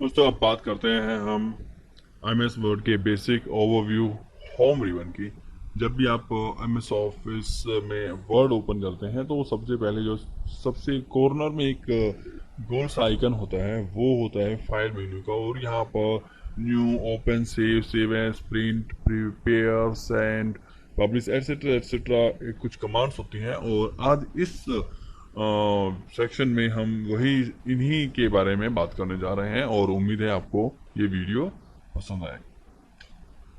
दोस्तों अब बात करते हैं हम MS वर्ड के बेसिक ओवरव्यू होम रिबन की। जब भी आप MS ऑफिस में वर्ड ओपन करते हैं तो सबसे पहले जो सबसे कॉर्नर में एक गोल सा आइकन होता है वो होता है फाइल मेन्यू का। और यहाँ पर new, open, save, save as, print, prepare, send, publish etcetera etcetera कुछ कमांड्स होती हैं। और आज इस सेक्शन में हम वही इन्हीं के बारे में बात करने जा रहे हैं और उम्मीद है आपको ये वीडियो पसंद आए।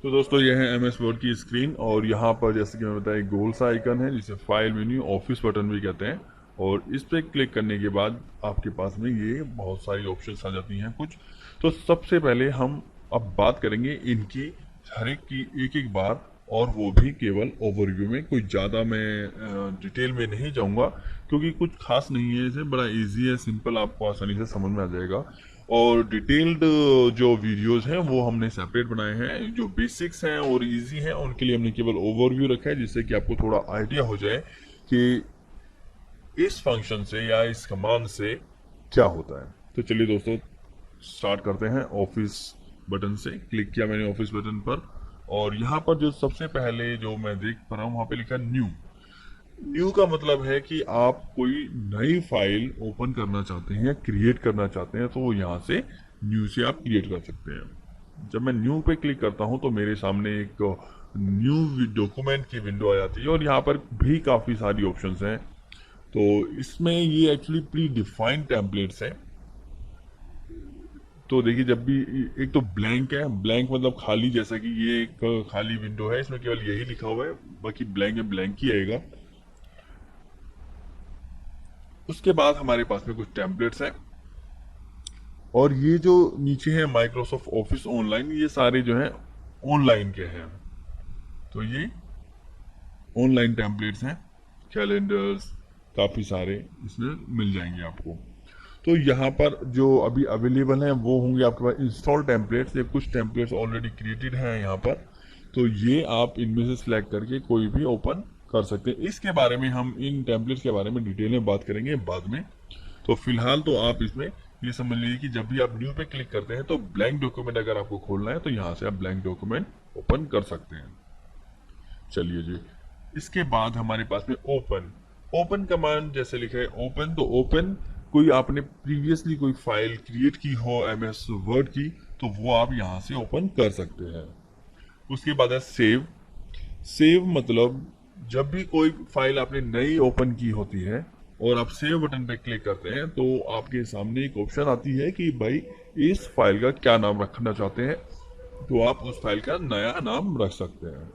तो दोस्तों यह है MS वर्ड की स्क्रीन और यहाँ पर जैसे कि मैं बताया गोल सा आइकन है जिसे फाइल मेन्यू ऑफिस बटन भी कहते हैं। और इस पर क्लिक करने के बाद आपके पास में ये बहुत सारी ऑप्शंस आ जाती हैं कुछ। तो सबसे पहले हम अब बात करेंगे इनकी हर एक की एक एक बार, और वो भी केवल ओवरव्यू में। कोई ज़्यादा मैं डिटेल में नहीं जाऊंगा क्योंकि कुछ खास नहीं है, इसे बड़ा इजी है, सिंपल, आपको आसानी से समझ में आ जाएगा। और डिटेल्ड जो वीडियोस हैं वो हमने सेपरेट बनाए हैं। जो बेसिक्स हैं और इजी हैं उनके लिए हमने केवल ओवरव्यू रखा है, जिससे कि आपको थोड़ा आइडिया हो जाए कि इस फंक्शन से या इस कमांड से क्या होता है। तो चलिए दोस्तों स्टार्ट करते हैं। ऑफिस बटन से क्लिक किया मैंने ऑफिस बटन पर, और यहाँ पर जो सबसे पहले जो मैं देख पा रहा हूँ वहाँ पे लिखा न्यू। न्यू का मतलब है कि आप कोई नई फाइल ओपन करना चाहते हैं या क्रिएट करना चाहते हैं, तो यहाँ से न्यू से आप क्रिएट कर सकते हैं। जब मैं न्यू पे क्लिक करता हूँ तो मेरे सामने एक न्यू डॉक्यूमेंट की विंडो आ जाती है और यहाँ पर भी काफ़ी सारी ऑप्शंस हैं। तो इसमें ये एक्चुअली प्री डिफाइंड टेम्पलेट्स हैं। तो देखिए जब भी एक तो ब्लैंक है, ब्लैंक मतलब खाली, जैसा कि ये एक खाली विंडो है, इसमें केवल यही लिखा हुआ है, बाकी ब्लैंक है, ब्लैंक ही आएगा। उसके बाद हमारे पास में कुछ टेम्पलेट्स हैं और ये जो नीचे है माइक्रोसॉफ्ट ऑफिस ऑनलाइन, ये सारे जो हैं ऑनलाइन के हैं। तो ये ऑनलाइन टेम्पलेट्स हैं, कैलेंडर्स काफ़ी सारे इसमें मिल जाएंगे आपको। तो यहाँ पर जो अभी अवेलेबल हैं वो होंगे आपके पास इंस्टॉल टेम्पलेट्स। ये कुछ टेम्पलेट्स ऑलरेडी क्रिएटेड हैं यहाँ पर, तो ये आप इनमें से सिलेक्ट करके कोई भी ओपन कर सकते हैं। इसके बारे में हम इन टेम्पलेट्स के बारे में डिटेल में बात करेंगे बाद में। तो फिलहाल तो आप इसमें ये समझ लीजिए कि जब भी आप न्यू पे क्लिक करते हैं तो ब्लैंक डॉक्यूमेंट अगर आपको खोलना है तो यहाँ से आप ब्लैंक डॉक्यूमेंट ओपन कर सकते हैं। चलिए जी, इसके बाद हमारे पास में ओपन। ओपन कमांड जैसे लिखा है ओपन, तो ओपन कोई आपने प्रीवियसली कोई फाइल क्रिएट की हो MS वर्ड की, तो वो आप यहाँ से ओपन कर सकते हैं। उसके बाद है सेव। सेव मतलब जब भी कोई फाइल आपने नई ओपन की होती है और आप सेव बटन पे क्लिक करते हैं तो आपके सामने एक ऑप्शन आती है कि भाई इस फाइल का क्या नाम रखना चाहते हैं, तो आप उस फाइल का नया नाम रख सकते हैं।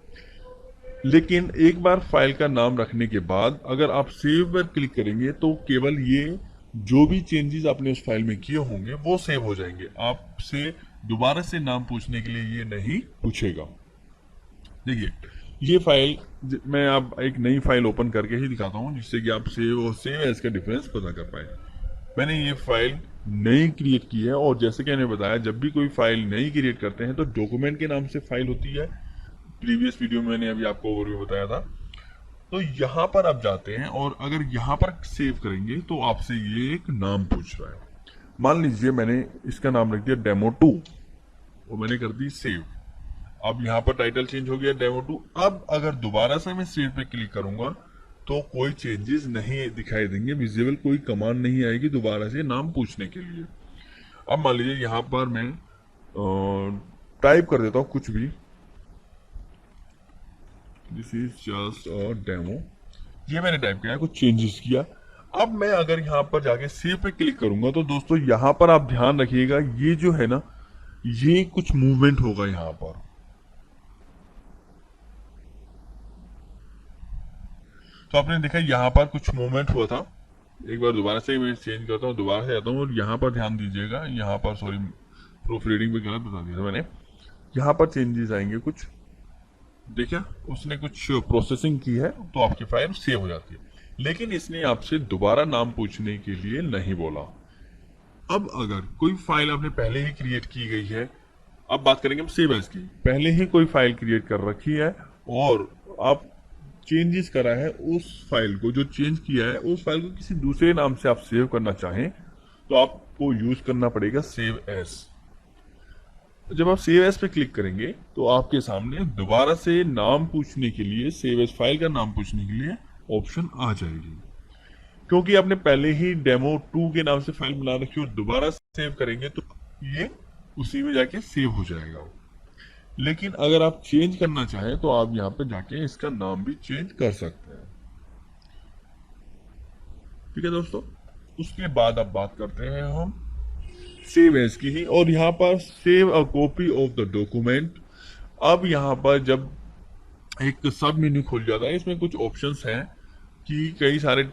लेकिन एक बार फाइल का नाम रखने के बाद अगर आप सेव पर क्लिक करेंगे तो केवल ये जो भी चेंजेस आपने उस फाइल में किए होंगे वो सेव हो जाएंगे। आपसे दोबारा से नाम पूछने के लिए ये नहीं पूछेगा। देखिए ये फाइल मैं अब एक नई फाइल ओपन करके ही दिखाता हूँ जिससे कि आप सेव और सेव एज का डिफरेंस पता कर पाए। मैंने ये फाइल नई क्रिएट की है और जैसे कि मैंने बताया जब भी कोई फाइल नई क्रिएट करते हैं तो डॉक्यूमेंट के नाम से फाइल होती है। प्रीवियस वीडियो में मैंने अभी आपको ओवरव्यू बताया था। तो यहाँ पर आप जाते हैं और अगर यहाँ पर सेव करेंगे तो आपसे ये एक नाम पूछ रहा है। मान लीजिए मैंने इसका नाम रख दिया डेमो 2 और मैंने कर दी सेव। अब यहाँ पर टाइटल चेंज हो गया डेमो 2। अब अगर दोबारा से मैं सेव पे क्लिक करूंगा तो कोई चेंजेस नहीं दिखाई देंगे, विजिबल कोई कमांड नहीं आएगी दोबारा से नाम पूछने के लिए। अब मान लीजिए यहाँ पर मैं टाइप कर देता हूँ कुछ भी, this is just a demo. ये मैंने टाइप किया, कुछ चेंजेस किया। अब मैं अगर यहाँ पर जाके सेव पे क्लिक करूंगा तो दोस्तों यहाँ पर आप ध्यान रखिएगा, ये जो है ना ये कुछ मूवमेंट होगा यहाँ पर। तो आपने देखा यहाँ पर कुछ मूवमेंट हुआ था। एक बार दोबारा से मैं चेंज करता हूँ, दोबारा से आता हूँ और यहाँ पर ध्यान दीजिएगा, यहाँ पर सॉरी प्रूफ रीडिंग पे गलत बता दिया था मैंने। यहाँ पर चेंजेस आएंगे कुछ, देखा उसने कुछ प्रोसेसिंग की है तो आपकी फाइल सेव हो जाती है। लेकिन इसने आपसे दोबारा नाम पूछने के लिए नहीं बोला। अब अगर कोई फाइल आपने पहले ही क्रिएट की गई है, अब बात करेंगे हम सेव एज की। पहले ही कोई फाइल क्रिएट कर रखी है और आप चेंजेस करा है, उस फाइल को जो चेंज किया है उस फाइल को किसी दूसरे नाम से आप सेव करना चाहें तो आपको यूज करना पड़ेगा सेव एज। जब आप सेव एज पे क्लिक करेंगे तो आपके सामने दोबारा से नाम पूछने के लिए, सेव एज फाइल का नाम पूछने के लिए ऑप्शन आ जाएगी। क्योंकि आपने पहले ही डेमो 2 के नाम से फाइल बना रखी और दोबारा सेव करेंगे तो ये उसी में जाके सेव हो जाएगा। लेकिन अगर आप चेंज करना चाहें तो आप यहाँ पे जाके इसका नाम भी चेंज कर सकते हैं। ठीक है दोस्तों, उसके बाद अब बात करते हैं हम सेव एज की ही, और यहाँ पर save a copy of the document. अब यहाँ पर जब एक सब मेन्यू खुल जाता है, इसमें कुछ ऑप्शंस हैं कि कई सारे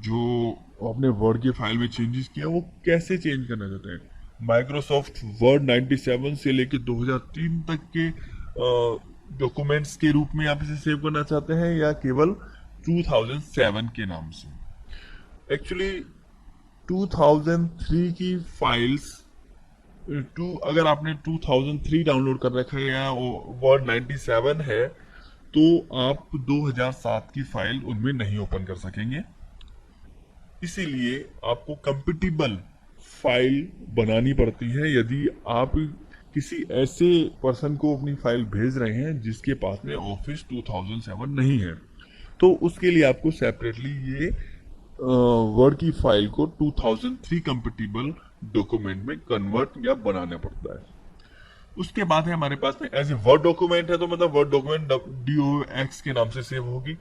जो आपने वर्ड की फाइल में चेंजेस किया वो कैसे चेंज करना चाहते हैं। माइक्रोसॉफ्ट वर्ड 97 से लेकर 2003 तक के डॉक्यूमेंट्स के रूप में आप इसे सेव करना चाहते हैं या केवल 2007 के नाम से। एक्चुअली 2003 की फाइल्स अगर आपने 2003 डाउनलोड कर रखा है या वर्ड 97 है तो आप 2007 की फाइल उनमें नहीं ओपन कर सकेंगे। इसीलिए आपको कंपेटिबल फाइल बनानी पड़ती है यदि आप किसी ऐसे पर्सन को अपनी फाइल भेज रहे हैं जिसके पास में ऑफिस 2007 नहीं है। तो उसके लिए आपको सेपरेटली ये वर्ड की फाइल को 2003 कंपेटिबल डॉक्यूमेंट में कन्वर्ट या बनाना पड़ता है। उसके बाद है हमारे पास में एज ए वर्ड डॉक्यूमेंट है तो मतलब वर्ड डॉक्यूमेंट DOX के नाम से सेव होगी।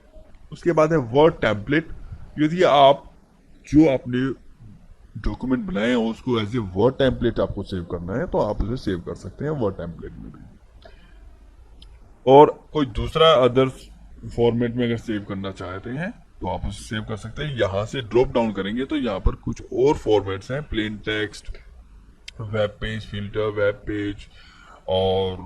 उसके बाद है वर्ड टेम्पलेट। यदि आप जो आपने डॉक्यूमेंट बनाए हैं उसको एज ए वर्ड टेम्पलेट आपको सेव करना है तो आप उसे सेव कर सकते हैं वर्ड टेम्पलेट में भी। और कोई दूसरा अदर फॉर्मेट में अगर सेव करना चाहते हैं तो आप उसे सेव कर सकते हैं। यहाँ से ड्रॉप डाउन करेंगे तो यहाँ पर कुछ और फॉर्मेट्स हैं, plain text, web page filter, web page और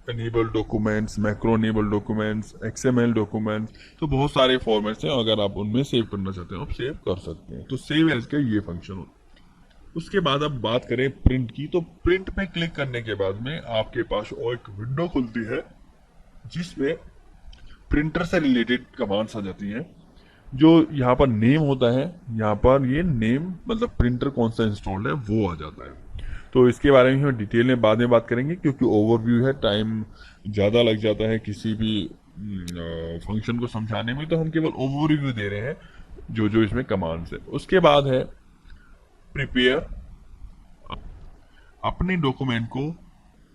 enable documents, macro enable documents, XML documents. तो बहुत सारे फॉर्मेट्स हैं, अगर आप उनमें सेव करना चाहते हैं आप सेव कर सकते हैं। तो सेव एज का ये फंक्शन होता है। उसके बाद अब बात करें प्रिंट की, तो प्रिंट पे क्लिक करने के बाद में आपके पास और एक विंडो खुलती है जिसमें प्रिंटर से रिलेटेड कमांड्स आ जाती हैं। जो यहाँ पर नेम होता है, यहाँ पर ये नेम मतलब प्रिंटर कौन सा इंस्टॉल्ड है वो आ जाता है। तो इसके बारे में हम डिटेल में बाद में बात करेंगे क्योंकि ओवरव्यू है, टाइम ज़्यादा लग जाता है किसी भी फंक्शन को समझाने में, तो हम केवल ओवरव्यू दे रहे हैं जो जो इसमें कमांड्स है। उसके बाद है प्रिपेयर। अपने डॉक्यूमेंट को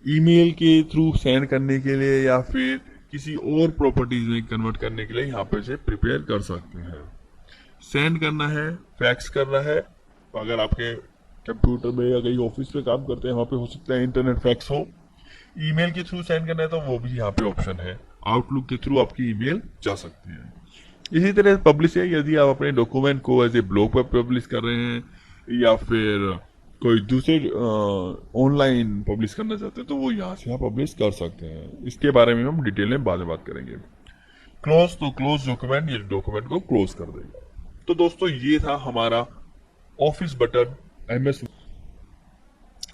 ईमेल के थ्रू सेंड करने के लिए या फिर किसी और प्रॉपर्टीज में कन्वर्ट करने के लिए यहाँ पे से प्रिपेयर कर सकते हैं। सेंड करना है, फैक्स करना है, तो अगर आपके कंप्यूटर में या कहीं ऑफिस में काम करते हैं वहाँ पे हो सकता है इंटरनेट फैक्स हो। ईमेल के थ्रू सेंड करना है तो वो भी यहाँ पे ऑप्शन है। आउटलुक के थ्रू आपकी ईमेल जा सकती है। इसी तरह पब्लिश है, यदि आप अपने डॉक्यूमेंट को एज ए ब्लॉग पर पब्लिश कर रहे हैं या फिर कोई दूसरे ऑनलाइन पब्लिश करना चाहते हैं तो वो यहाँ से आप पब्लिश कर सकते हैं। इसके बारे में हम डिटेल में बाद में बात करेंगे। क्लोज, तो क्लोज डॉक्यूमेंट, ये डॉक्यूमेंट को क्लोज कर देगा। तो दोस्तों ये था हमारा ऑफिस बटन MS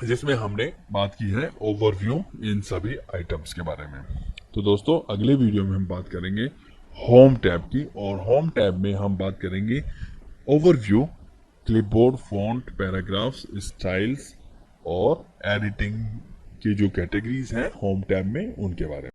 जिसमें हमने बात की है ओवरव्यू इन सभी आइटम्स के बारे में। तो दोस्तों अगले वीडियो में हम बात करेंगे होम टैब की, और होम टैब में हम बात करेंगे overview, clipboard, font, paragraphs, styles और एडिटिंग की जो कैटेगरीज हैं होम टैब में उनके बारे में।